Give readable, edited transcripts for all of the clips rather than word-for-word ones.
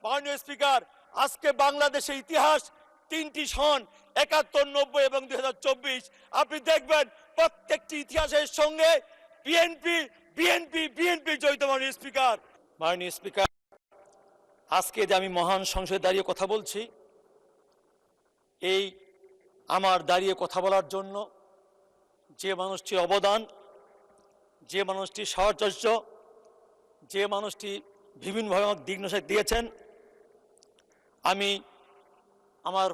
মাননীয় স্পিকার, আজকে বাংলাদেশের ইতিহাস তিনটি সন ৭১, ৯০ এবং ২০২৪, আপনি দেখবেন প্রত্যেকটি ইতিহাসের সঙ্গে বিএনপি বিএনপি বিএনপি জড়িত। মাননীয় স্পিকার, আজকে যে আমি মহান সংসদে দাঁড়িয়ে কথা বলছি, এই আমার দাঁড়িয়ে কথা বলার জন্য যে মানুষটির অবদান, যে মানুষটির সাহচর্য, যে মানুষটি বিভিন্নভাবে আমাকে দিক নির্দেশ দিয়েছেন, আমি আমার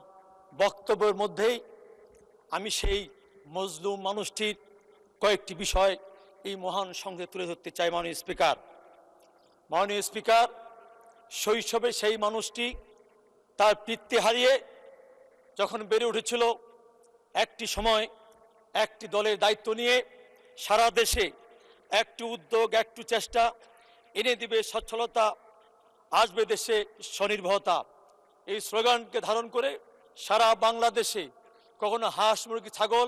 বক্তব্যের মধ্যেই আমি সেই মজলুম মানুষটির কয়েকটি বিষয় এই মহান সংসদে তুলে ধরতে চাই। মাননীয় স্পিকার, শৈশবে সেই মানুষটি তার পিতৃ হারিয়ে যখন বেড়ে উঠেছিল, একটি সময় একটি দলের দায়িত্ব নিয়ে সারা দেশে একটি উদ্যোগ, একটু চেষ্টা, এনে দিবে সচ্ছলতা, আসবে দেশে স্বনির্ভরতা, এই স্লোগানকে ধারণ করে সারা বাংলাদেশে কখনো হাঁস মুরগি ছাগল,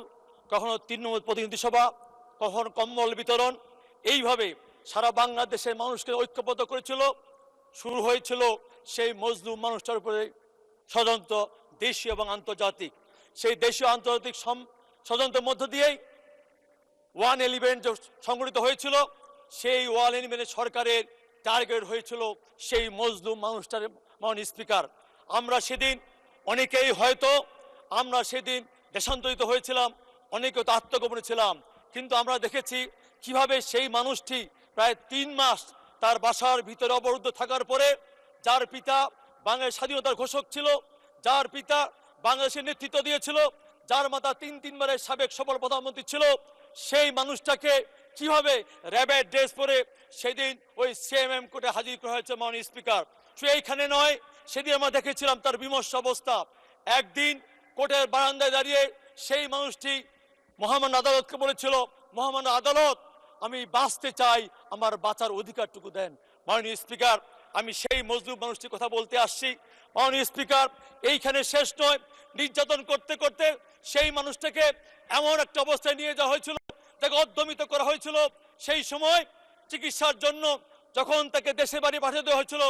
কখনো তৃণমূল প্রতিনিধি সভা, কখনো কম্বল বিতরণ, এইভাবে সারা বাংলাদেশের মানুষকে ঐক্যবদ্ধ করেছিল। শুরু হয়েছিল সেই মজলুম মানুষটার উপরে ষড়যন্ত্র, দেশীয় এবং আন্তর্জাতিক। সেই দেশীয় আন্তর্জাতিক ষড়যন্ত্রের মধ্য দিয়েই 111 সংগঠিত হয়েছিল। সেই 111 সরকারের টার্গেট হয়েছিল সেই মজলুম মানুষটার। মাননীয় স্পিকার, আমরা সেদিন অনেকেই হয়তো আমরা সেদিন দেশান্তরিত হয়েছিলাম, অনেকে তো আত্মগোপনে ছিলাম, কিন্তু আমরা দেখেছি কিভাবে সেই মানুষটি প্রায় 3 মাস তার বাসার ভিতরে অবরুদ্ধ থাকার পরে, যার পিতা বাংলাদেশ স্বাধীনতার ঘোষক ছিল, যার পিতা বাংলাদেশের নেতৃত্ব দিয়েছিল, যার মাতা 3 বারের সাবেক সফল প্রধানমন্ত্রী ছিল, সেই মানুষটাকে কিভাবে র্যাবের ড্রেস পরে সেদিন ওই সিএমএম কোর্টে হাজির করা হয়েছে। মাননীয় স্পিকার, শুধু এইখানে নয়, সেদিন আমরা দেখেছিলাম তার বিমর্ষ অবস্থা। একদিন কোর্টের বারান্দায় দাঁড়িয়ে সেই মানুষটি মহামান্য আদালতকে বলেছিল, মহামান্য আদালত, আমি বাঁচতে চাই, আমার বাঁচার অধিকারটুকু দেন। মাননীয় স্পিকার, আমি সেই মজলুম মানুষটির কথা বলতে আসছি। মাননীয় স্পিকার, এইখানে শেষ নয়, নির্যাতন করতে করতে সেই মানুষটাকে এমন একটা অবস্থায় নিয়ে যাওয়া হয়েছিল, তাকে অদ্যমিত করা হয়েছিল। সেই সময় চিকিৎসার জন্য যখন তাকে দেশে বাড়ি পাঠিয়ে দেওয়া হয়েছিল,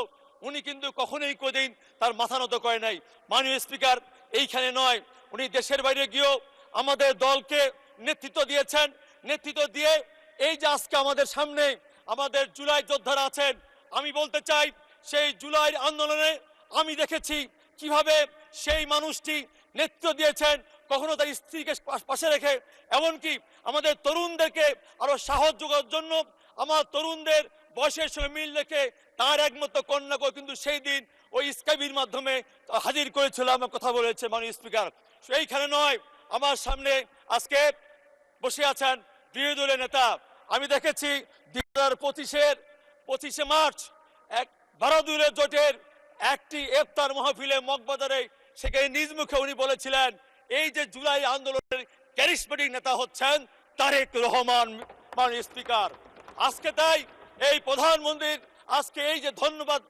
উনি কিন্তু কখনোই কোনোদিন তার মাথা নত করে নাই। মাননীয় স্পিকার, এইখানে নয়, উনি দেশের বাইরে গিয়েও আমাদের দলকে নেতৃত্ব দিয়েছেন। নেতৃত্ব দিয়ে এই যে আজকে আমাদের সামনে আমাদের জুলাই যোদ্ধারা আছেন, আমি বলতে চাই সেই জুলাই আন্দোলনে আমি দেখেছি কিভাবে সেই মানুষটি নেতৃত্ব দিয়েছেন, কখনো তার স্ত্রীকে পাশে রেখে, এমনকি আমাদের তরুণদেরকে আরো সাহস যোগানোর জন্য আমার তরুণদের বয়সের সঙ্গে মিল রেখে তার একমাত্র কন্যাকে কিন্তু সেই দিন ওই স্কাইবির মাধ্যমে হাজির করেছিল। আমার কথা বলেছে। মাননীয় স্পিকার, এইখানে নয়, আমার সামনে আজকে বসে আছেন বিরোধী দলের নেতা। আমি দেখেছি 2025 মার্চ এক 12 দলের জোটের একটি ইফতার মাহফিলে মগবাজারে, সেখানে নিজ মুখে উনি বলেছিলেন এই যে জুলাই আন্দোলনের ক্যারিসমেটিক নেতা হচ্ছেন তারেক রহমান। মাননীয় স্পিকার, আজকে তাই এই প্রধানমন্ত্রীর আজকে এই যে ধন্যবাদ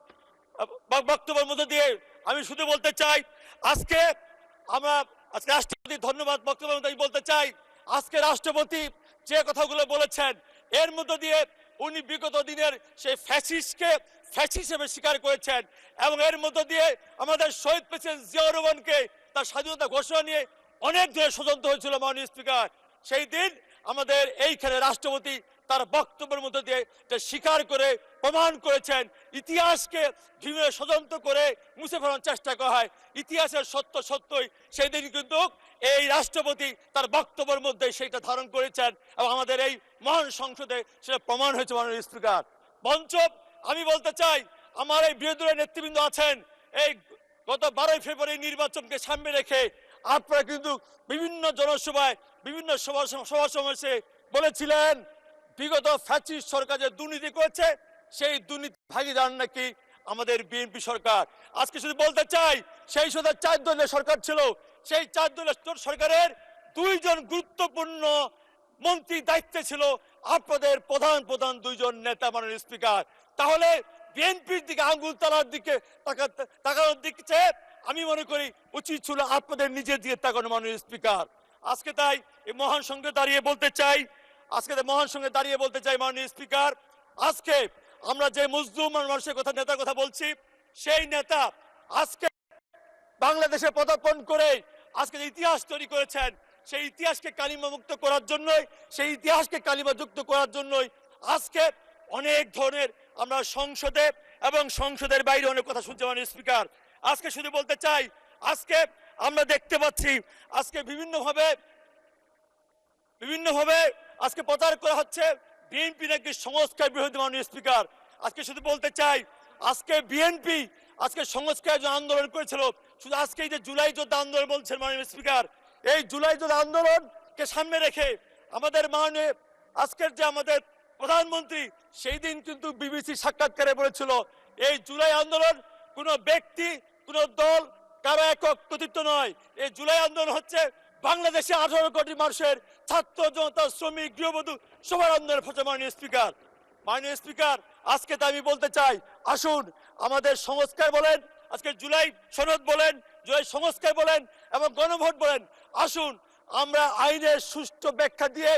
বক্তব্যের মধ্যে দিয়ে আমি শুধু বলতে চাই, আজকে রাষ্ট্রপতি ধন্যবাদ বক্তব্যের মধ্যে বলতে চাই, আজকে রাষ্ট্রপতি যে কথাগুলো বলেছেন এর মধ্য দিয়ে উনি বিগত দিনের সেই ফ্যাসিস্টকে ফ্যাসিস্ট হিসেবে স্বীকার করেছেন, এবং এর মধ্য দিয়ে আমাদের শহীদ প্রেসিডেন্ট জিয়াউর রহমানকে তার স্বাধীনতা ঘোষণা নিয়ে অনেক ধরনের ষড়যন্ত্র হয়েছিল। মাননীয় স্পিকার, সেই দিন আমাদের এইখানে রাষ্ট্রপতি তার বক্তব্যের মধ্যে দিয়ে স্বীকার করে প্রমাণ করেছেন ইতিহাসকে বিভিন্ন ষড়যন্ত্র করে মুছে ফেলার চেষ্টা করা হয়, ইতিহাসের সত্য সত্যই সেই দিন কিন্তু এই রাষ্ট্রপতি তার বক্তব্যের মধ্যে সেটা ধারণ করেছেন, এবং আমাদের এই মহান সংসদে সেটা প্রমাণ হয়েছে। মাননীয় স্পিকার, মঞ্চ আমি বলতে চাই, আমার এই বিরোধী দলের নেতৃবৃন্দ আছেন, এই গত 12 ফেব্রুয়ারি নির্বাচনকে সামনে রেখে আপনারা কিন্তু বিভিন্ন জনসভায় বিভিন্ন সভা সমাবেশে বলেছিলেন বিগত ফ্যাসিস্ট সরকার যে দুর্নীতি করেছে সেই দুর্নীতি ভাগিদার নাকি আমাদের বিএনপি সরকার। আজকে শুধু বলতে চাই, সেই সাথে 4 দলের সরকার ছিল, সেই 4 দলের সরকারের 2 জন গুরুত্বপূর্ণ মন্ত্রী দায়িত্বে ছিল আপনাদের প্রধান 2 জন নেতা। মাননীয় স্পিকার, তাহলে বিএনপির দিকে আঙ্গুল তালার দিকে তাকানোর দিকে আমি মনে করি উচিত ছিল আপনাদের নিজের দিকে তাকানো। মাননীয় স্পিকার, আজকে তাই এই মহান সংঘে দাঁড়িয়ে বলতে চাই, মাননীয় স্পিকার, আজকে আমরা যে মজলুম মানুষের কথা নেতার কথা বলছি, সেই নেতা আজকে বাংলাদেশে পদার্পণ করে আজকে যে ইতিহাস তৈরি করেছেন, সেই ইতিহাসকে কালিমামুক্ত করার জন্যই, সেই ইতিহাসকে কালিমাযুক্ত করার জন্যই আজকে অনেক ধরনের আমরা সংসদে এবং সংসদের বাইরে অনেক কথা শুনছি। মাননীয় স্পিকার, আজকে শুধু বলতে চাই, আজকে আমরা দেখতে পাচ্ছি আজকে বিভিন্নভাবে আজকে প্রচার করা হচ্ছে বিএনপি নাকি সংস্কার বিরোধী। মাননীয় স্পিকার, আজকে শুধু বলতে চাই, আজকে বিএনপি আজকে সংস্কার যে আন্দোলন করেছিল, শুধু আজকে এই যে জুলাই যোদ্ধা আন্দোলন বলছেন মাননীয় স্পিকার, এই জুলাই যোদ্ধা আন্দোলনকে সামনে রেখে আমাদের মাননীয় আজকের যে আমাদের প্রধানমন্ত্রী সেই দিন কিন্তু বিবিসি সাক্ষাৎকারে বলেছিল, এই জুলাই আন্দোলন কোনো ব্যক্তি, কোনো দল, কারো একক কৃতিত্ব নয়। এই জুলাই আন্দোলন হচ্ছে বাংলাদেশে 18 কোটি মানুষের, ছাত্র জনতা, শ্রমিক, গৃহবধূ সবার আন্দোলনের ফসল। মাননীয় স্পিকার, আজকে তো আমি বলতে চাই, আসুন আমাদের সংস্কার বলেন, আজকে জুলাই সনদ বলেন, জুলাই সংস্কার বলেন এবং গণভোট বলেন, আসুন আমরা আইনের সুষ্ঠু ব্যাখ্যা দিয়ে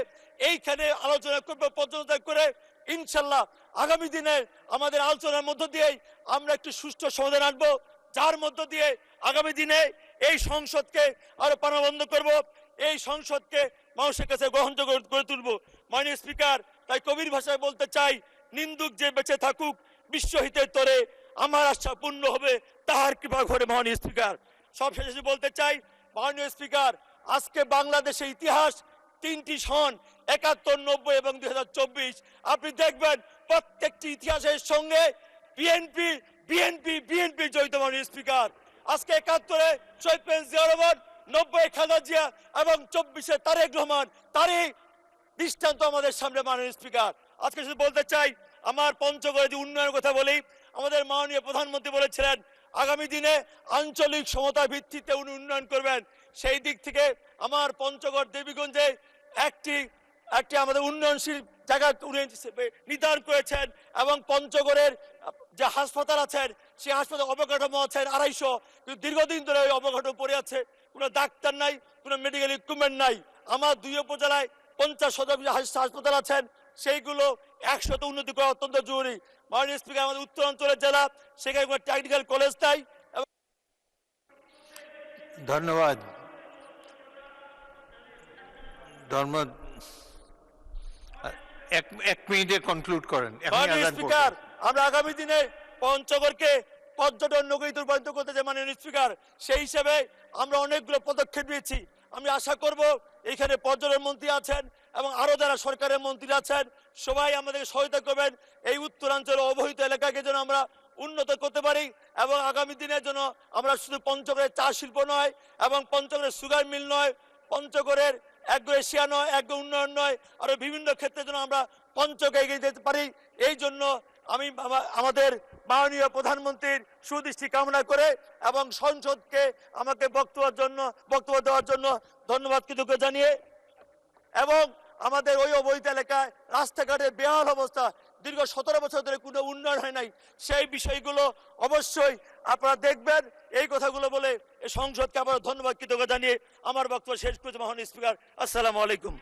এইখানে আলোচনা করব, পর্যালোচনা করে ইনশাল্লাহ আগামী দিনে আমাদের আলোচনার মধ্য দিয়েই আমরা একটি সুষ্ঠু সমাধান আনবো, যার মধ্য দিয়ে আগামী দিনে এই সংসদকে আরো প্রাণবন্ত করব, এই সংসদকে মানুষের কাছে গ্রহণযোগ্য করে তুলব। মাননীয় স্পিকার, তাই কবির ভাষায় বলতে চাই, নিন্দুক যে বেঁচে থাকুক বিশ্বহিতের তরে, আমার আশা পূর্ণ হবে তাহার কৃপা ঘরে। মাননীয় স্পিকার, সবশেষে বলতে চাই, মাননীয় স্পিকার, আজকে বাংলাদেশের ইতিহাস 3টি সন 71, 90 এবং 2024, আপনি দেখবেন প্রত্যেকটি ইতিহাসের সঙ্গে বিএনপি বিএনপি বিএনপি জড়িত। মাননীয় স্পিকার, আজকে 71-এ শহীদ প্রেসিডেন্ট জিয়া রহমান, 90-এ খালেদা জিয়া এবং 24-এ তারেক রহমান, তারই দৃষ্টান্ত আমাদের সামনে। মাননীয় স্পিকার, আজকে শুধু বলতে চাই, আমার পঞ্চগড়ে যে উন্নয়নের কথা বলি, আমাদের মাননীয় প্রধানমন্ত্রী বলেছিলেন আগামী দিনে আঞ্চলিক সমতার ভিত্তিতে উনি উন্নয়ন করবেন। সেই দিক থেকে আমার পঞ্চগড় দেবীগঞ্জে একটি আমাদের উন্নয়নশীল জায়গা উনি নির্ধারণ করেছেন এবং পঞ্চগড়ের যে হাসপাতাল আছেন, সেই হাসপাতাল অবকাঠামো আছেন 250, কিন্তু দীর্ঘদিন ধরে ওই অবকাঠামো পড়ে আছে, কোনো ডাক্তার নাই, কোনো মেডিকেল ইকুইপমেন্ট নাই। আমার 2 উপজেলায় 50 হাসপাতাল আছেন, সেইগুলো 100তে উন্নতি করা অত্যন্ত জরুরি। মাননীয় স্পিকার, আমাদের উত্তরাঞ্চলের জেলা, সেখানে কোনো টেকনিক্যাল কলেজ নাই। ধন্যবাদ। এক মিনিটে কনক্লুড করেন। মাননীয় স্পিকার, আমরা আগামী দিনে পঞ্চগড়কে পর্যটন নগরীতে রূপান্তর করতে চাই। মাননীয় স্পিকার, সেই হিসেবে আমরা অনেকগুলো পদক্ষেপ নিয়েছি। আমি আশা করব এখানে পর্যটন মন্ত্রী আছেন এবং আরো যারা সরকারের মন্ত্রী আছেন, সবাই আমাদেরকে সহায়তা করবেন এই উত্তরাঞ্চলের অবহেলিত এলাকাকে যেন আমরা উন্নত করতে পারি এবং আগামী দিনের জন্য আমরা শুধু পঞ্চগড়ের চা শিল্প নয় এবং পঞ্চগড়ের সুগার মিল নয়, পঞ্চগড়ের এগ্রো এশিয়া নয়, এগ্রো উন্নয়ন নয়, আরো বিভিন্ন ক্ষেত্রে যেন আমরা পঞ্চগড়ে এগিয়ে যেতে পারি। এই জন্য আমি আমাদের মাননীয় প্রধানমন্ত্রীর সুদৃষ্টি কামনা করে এবং সংসদকে আমাকে বক্তব্য দেওয়ার জন্য ধন্যবাদ কৃতজ্ঞ জানিয়ে, এবং আমাদের ওই অবৈধ এলাকায় রাস্তাঘাটের বেহাল অবস্থা, দীর্ঘ 17 বছর ধরে কোনো উন্নয়ন হয় নাই, সেই বিষয়গুলো অবশ্যই আপনারা দেখবেন। এই কথাগুলো বলে এই সংসদকে আবার ধন্যবাদ কৃতজ্ঞ জানিয়ে আমার বক্তব্য শেষ করছি। মাননীয় স্পিকার, আসসালামু আলাইকুম।